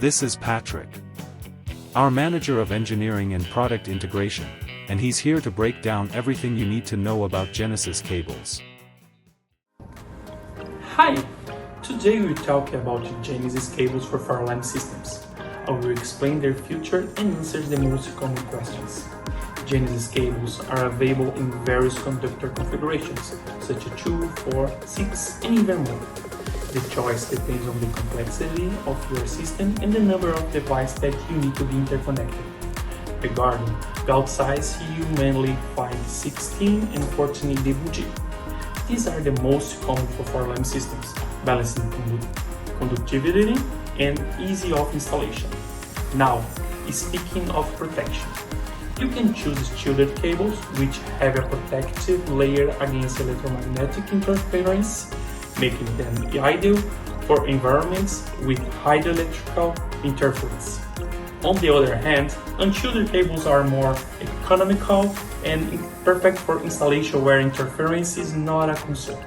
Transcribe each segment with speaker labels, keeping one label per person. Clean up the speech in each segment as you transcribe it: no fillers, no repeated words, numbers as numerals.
Speaker 1: This is Patrick, our manager of engineering and product integration, and he's here to break down everything you need to know about Genesis cables.
Speaker 2: Hi! Today we'll talk about Genesis cables for fire alarm systems. I will explain their feature and answer the most common questions. Genesis cables are available in various conductor configurations, such as 2, 4, 6, and even more. The choice depends on the complexity of your system and the number of devices that you need to be interconnected. Regarding belt size, you mainly find 16 and 14 DWG. These are the most common for fire alarm systems, balancing conductivity and easy of installation. Now, speaking of protection, you can choose shielded cables which have a protective layer against electromagnetic interference, making them ideal for environments with high electrical interference. On the other hand, unshielded cables are more economical and perfect for installation where interference is not a concern.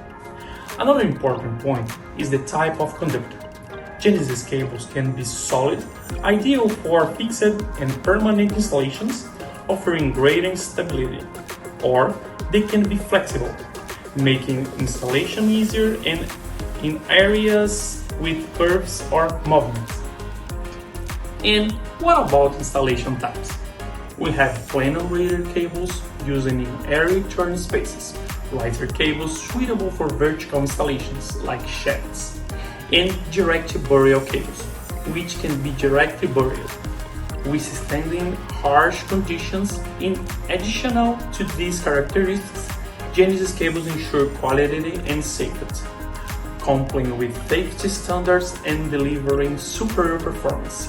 Speaker 2: Another important point is the type of conductor. Genesis cables can be solid, ideal for fixed and permanent installations, offering greater stability, or they can be flexible, making installation easier and in areas with curves or movements. And what about installation types? We have plain operated cables used in area turn spaces, lighter cables suitable for vertical installations like shafts, and direct burial cables, which can be directly buried, withstanding harsh conditions. In addition to these characteristics, Genesis cables ensure quality and safety, complying with safety standards and delivering superior performance.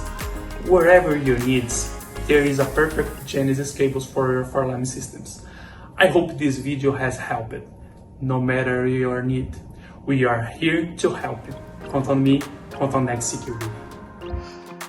Speaker 2: Wherever your needs, there is a perfect Genesis cables for your fire alarm systems. I hope this video has helped. No matter your need, we are here to help you. Count on me, count on Next Security.